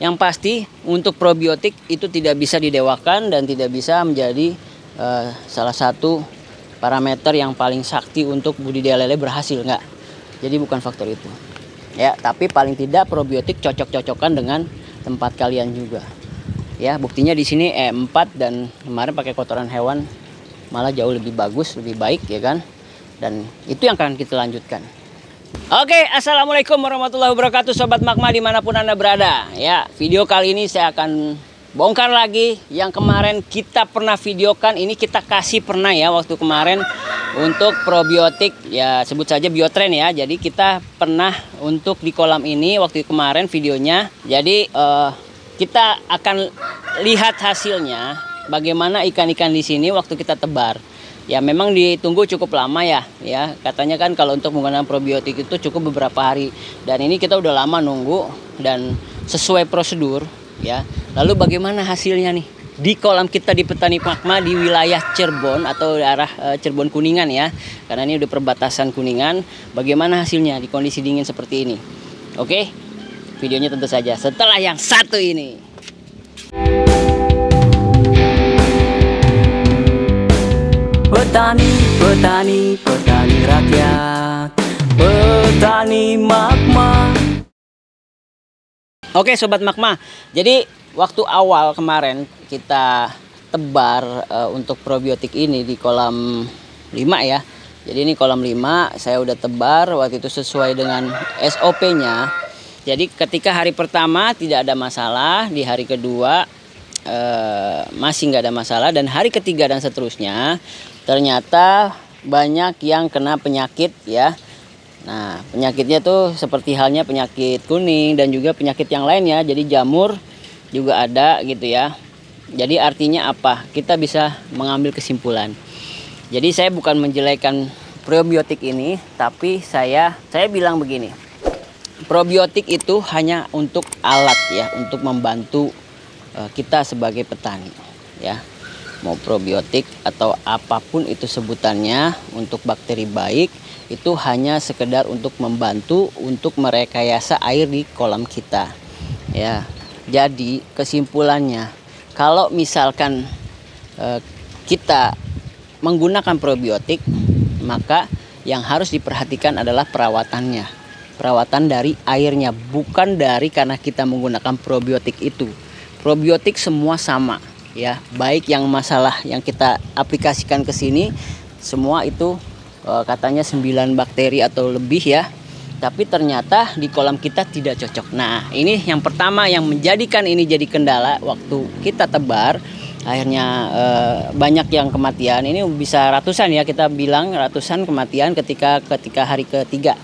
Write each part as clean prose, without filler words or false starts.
Yang pasti untuk probiotik itu tidak bisa didewakan dan tidak bisa menjadi salah satu parameter yang paling sakti untuk budidaya lele berhasil, enggak. Jadi bukan faktor itu. Ya, tapi paling tidak probiotik cocok-cocokan dengan tempat kalian juga. Ya, buktinya di sini E4 dan kemarin pakai kotoran hewan malah jauh lebih bagus, lebih baik ya kan. Dan itu yang akan kita lanjutkan. Oke, assalamualaikum warahmatullahi wabarakatuh, sobat Magma dimanapun anda berada. Ya, video kali ini saya akan bongkar lagi yang kemarin kita pernah videokan. Ini kita kasih pernah ya waktu kemarin untuk probiotik ya, sebut saja Biotrend ya. Jadi kita pernah untuk di kolam ini waktu kemarin videonya. Jadi kita akan lihat hasilnya bagaimana ikan-ikan di sini waktu kita tebar. Ya memang ditunggu cukup lama ya. Katanya kan kalau untuk menggunakan probiotik itu cukup beberapa hari. Dan ini kita udah lama nunggu dan sesuai prosedur ya. Lalu bagaimana hasilnya nih di kolam kita di Petani Magma di wilayah Cirebon atau daerah Cirebon Kuningan ya. Karena ini udah perbatasan Kuningan. Bagaimana hasilnya di kondisi dingin seperti ini? Oke. Videonya tentu saja setelah yang satu ini. Petani rakyat, Petani Magma. Oke sobat Magma, jadi waktu awal kemarin kita tebar untuk probiotik ini di kolam 5 ya. Jadi ini kolam 5 saya udah tebar waktu itu sesuai dengan SOP-nya. Jadi ketika hari pertama tidak ada masalah, di hari kedua masih nggak ada masalah, dan hari ketiga dan seterusnya ternyata banyak yang kena penyakit ya. Nah penyakitnya tuh seperti halnya penyakit kuning dan juga penyakit yang lainnya. Jadi jamur juga ada gitu ya. Jadi artinya apa? Kita bisa mengambil kesimpulan. Jadi saya bukan menjelekan probiotik ini, tapi saya bilang begini. Probiotik itu hanya untuk alat ya, untuk membantu kita sebagai petani ya. Mau probiotik atau apapun itu sebutannya untuk bakteri baik, itu hanya sekedar untuk membantu untuk merekayasa air di kolam kita ya. Jadi kesimpulannya, kalau misalkan kita menggunakan probiotik, maka yang harus diperhatikan adalah perawatannya. Perawatan dari airnya, bukan dari karena kita menggunakan probiotik itu. Probiotik semua sama ya, baik yang masalah yang kita aplikasikan ke sini semua itu katanya 9 bakteri atau lebih ya, tapi ternyata di kolam kita tidak cocok. Nah ini yang pertama yang menjadikan ini jadi kendala waktu kita tebar. Akhirnya banyak yang kematian, ini bisa ratusan ya, kita bilang ratusan kematian ketika hari ketiga.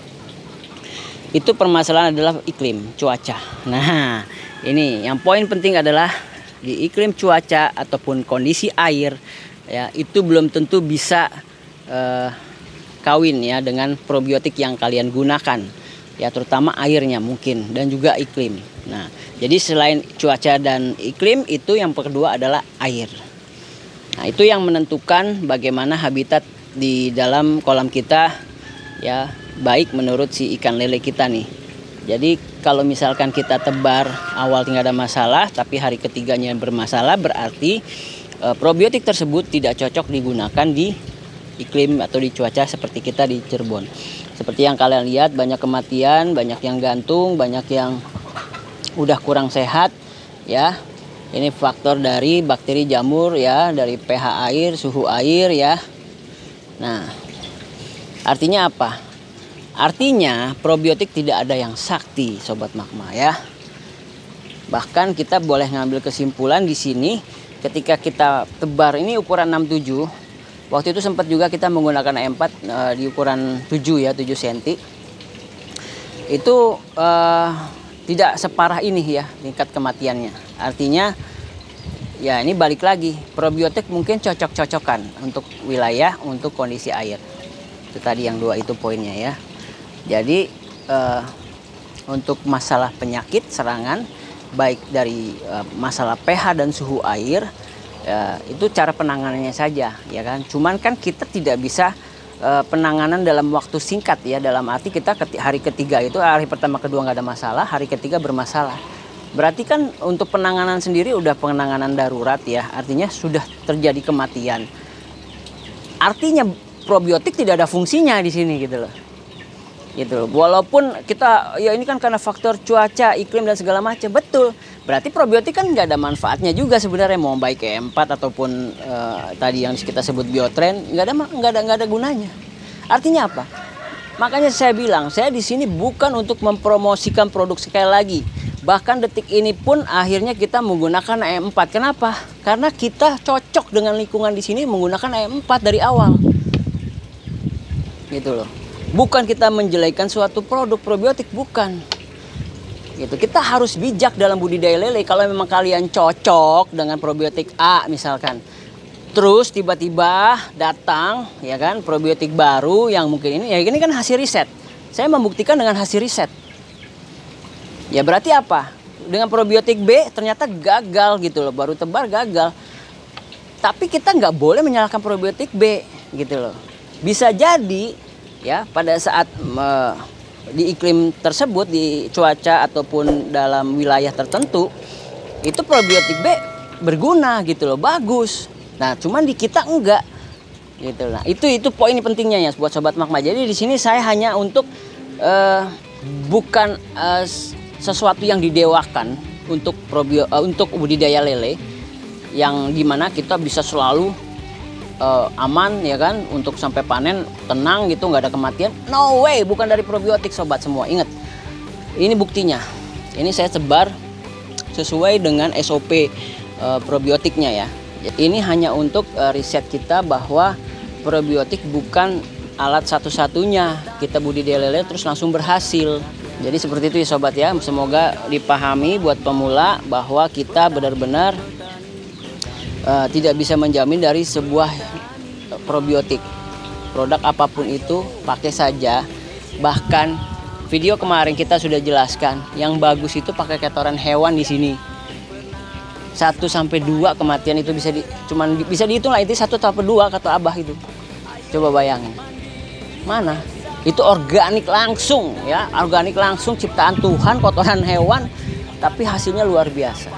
Itu permasalahan adalah iklim, cuaca. Nah ini yang poin penting adalah di iklim cuaca ataupun kondisi air ya, itu belum tentu bisa kawin ya dengan probiotik yang kalian gunakan ya, terutama airnya mungkin dan juga iklim. Nah jadi selain cuaca dan iklim, itu yang kedua adalah air. Nah itu yang menentukan bagaimana habitat di dalam kolam kita ya, baik menurut si ikan lele kita nih. Jadi kalau misalkan kita tebar awal tidak ada masalah, tapi hari ketiganya bermasalah, berarti probiotik tersebut tidak cocok digunakan di iklim atau di cuaca seperti kita di Cirebon. Seperti yang kalian lihat, banyak kematian, banyak yang gantung, banyak yang udah kurang sehat ya. Ini faktor dari bakteri jamur ya, dari pH air, suhu air ya. Nah artinya apa? Artinya probiotik tidak ada yang sakti sobat Magma ya. Bahkan kita boleh ngambil kesimpulan di sini ketika kita tebar ini ukuran 67. Waktu itu sempat juga kita menggunakan E4 di ukuran 7 ya, 7 cm. Itu tidak separah ini ya tingkat kematiannya. Artinya ya ini balik lagi, probiotik mungkin cocok-cocokan untuk wilayah, untuk kondisi air. Itu tadi yang dua itu poinnya ya. Jadi untuk masalah penyakit serangan baik dari masalah pH dan suhu air itu cara penanganannya saja ya kan. Cuman kan kita tidak bisa penanganan dalam waktu singkat ya, dalam arti kita hari ketiga itu, hari pertama kedua nggak ada masalah, hari ketiga bermasalah. Berarti kan untuk penanganan sendiri udah penanganan darurat ya, artinya sudah terjadi kematian. Artinya probiotik tidak ada fungsinya di sini gitu loh. Gitu loh. Walaupun kita ya ini kan karena faktor cuaca, iklim dan segala macam, betul. Berarti probiotik kan nggak ada manfaatnya juga sebenarnya, mau baik E4 ataupun tadi yang kita sebut Biotren, nggak ada gunanya. Artinya apa? Makanya saya bilang, saya di sini bukan untuk mempromosikan produk, sekali lagi. Bahkan detik ini pun akhirnya kita menggunakan E4. Kenapa? Karena kita cocok dengan lingkungan di sini menggunakan E4 dari awal. Gitu loh. Bukan kita menjelekkan suatu produk probiotik, bukan. Gitu. Kita harus bijak dalam budidaya lele. Kalau memang kalian cocok dengan probiotik A misalkan, terus tiba-tiba datang ya kan probiotik baru yang mungkin ini kan hasil riset. Saya membuktikan dengan hasil riset. Ya berarti apa? Dengan probiotik B ternyata gagal gitu loh, baru tebar gagal. Tapi kita nggak boleh menyalahkan probiotik B gitu loh. Bisa jadi ya pada saat di iklim tersebut, di cuaca ataupun dalam wilayah tertentu, itu probiotik B berguna gitu loh, bagus. Nah cuman di kita enggak gitu lah. Itu poin pentingnya ya buat sobat Magma. Jadi di sini saya hanya untuk bukan sesuatu yang didewakan untuk untuk budidaya lele, yang dimana kita bisa selalu aman ya kan untuk sampai panen tenang gitu, nggak ada kematian. No way, bukan dari probiotik sobat semua. Ingat, ini buktinya. Ini saya sebar sesuai dengan SOP probiotiknya ya. Ini hanya untuk riset kita bahwa probiotik bukan alat satu-satunya kita budidaya lele terus langsung berhasil. Jadi seperti itu ya sobat ya. Semoga dipahami buat pemula bahwa kita benar-benar tidak bisa menjamin dari sebuah probiotik. Produk apapun itu pakai saja. Bahkan video kemarin kita sudah jelaskan, yang bagus itu pakai kotoran hewan di sini. 1-2 kematian itu cuman bisa dihitung lah, itu 1-2 kata Abah itu. Coba bayangin. Mana? Itu organik langsung ya, organik langsung ciptaan Tuhan, kotoran hewan, tapi hasilnya luar biasa.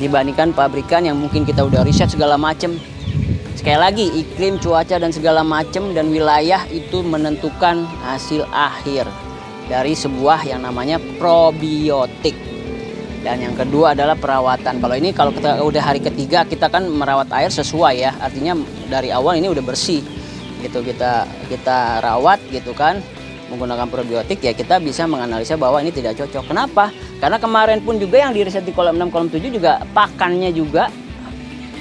Dibandingkan pabrikan yang mungkin kita udah riset segala macam. Sekali lagi, iklim, cuaca dan segala macam dan wilayah itu menentukan hasil akhir dari sebuah yang namanya probiotik. Dan yang kedua adalah perawatan. Kalau kita udah hari ketiga, kita kan merawat air sesuai ya. Artinya dari awal ini udah bersih. Gitu kita rawat gitu kan menggunakan probiotik, ya kita bisa menganalisa bahwa ini tidak cocok. Kenapa? Karena kemarin pun juga yang di riset di kolam 6, kolam 7 juga pakannya juga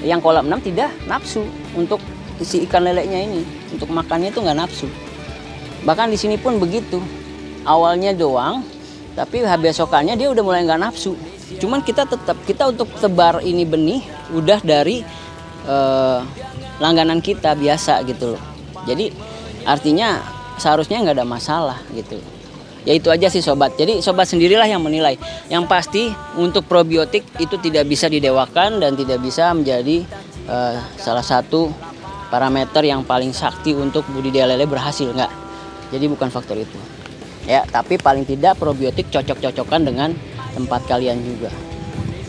yang kolam 6 tidak nafsu untuk isi ikan lelenya ini, untuk makannya itu nggak nafsu. Bahkan di sini pun begitu, awalnya doang, tapi besokannya dia udah mulai nggak nafsu. Cuman kita untuk tebar ini benih udah dari langganan kita biasa gitu loh. Jadi artinya seharusnya nggak ada masalah gitu. Ya itu aja sih sobat. Jadi sobat sendirilah yang menilai. Yang pasti untuk probiotik itu tidak bisa didewakan dan tidak bisa menjadi salah satu parameter yang paling sakti untuk budidaya lele berhasil, nggak. Jadi bukan faktor itu. Ya, tapi paling tidak probiotik cocok-cocokan dengan tempat kalian juga.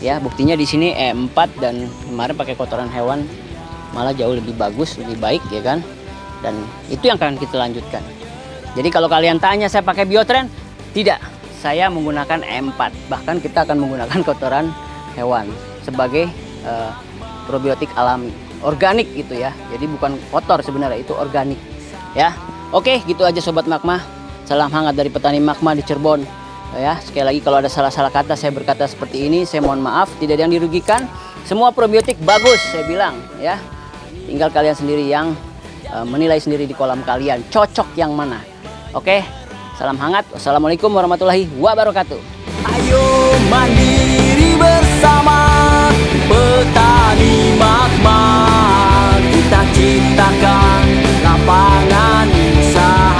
Ya, buktinya di sini E4 dan kemarin pakai kotoran hewan malah jauh lebih bagus, lebih baik ya kan. Dan itu yang akan kita lanjutkan. Jadi kalau kalian tanya saya pakai Biotren, tidak. Saya menggunakan E4. Bahkan kita akan menggunakan kotoran hewan sebagai probiotik alami, organik gitu ya. Jadi bukan kotor sebenarnya, itu organik. Ya, oke, gitu aja sobat Magma. Salam hangat dari petani Magma di Cirebon. Ya, sekali lagi kalau ada salah-salah kata saya berkata seperti ini, saya mohon maaf. Tidak ada yang dirugikan. Semua probiotik bagus, saya bilang ya. Tinggal kalian sendiri yang menilai sendiri di kolam kalian cocok yang mana. Oke, salam hangat. Wassalamualaikum warahmatullahi wabarakatuh. Ayo mandiri bersama petani Magma, kita ciptakan lapangan usaha.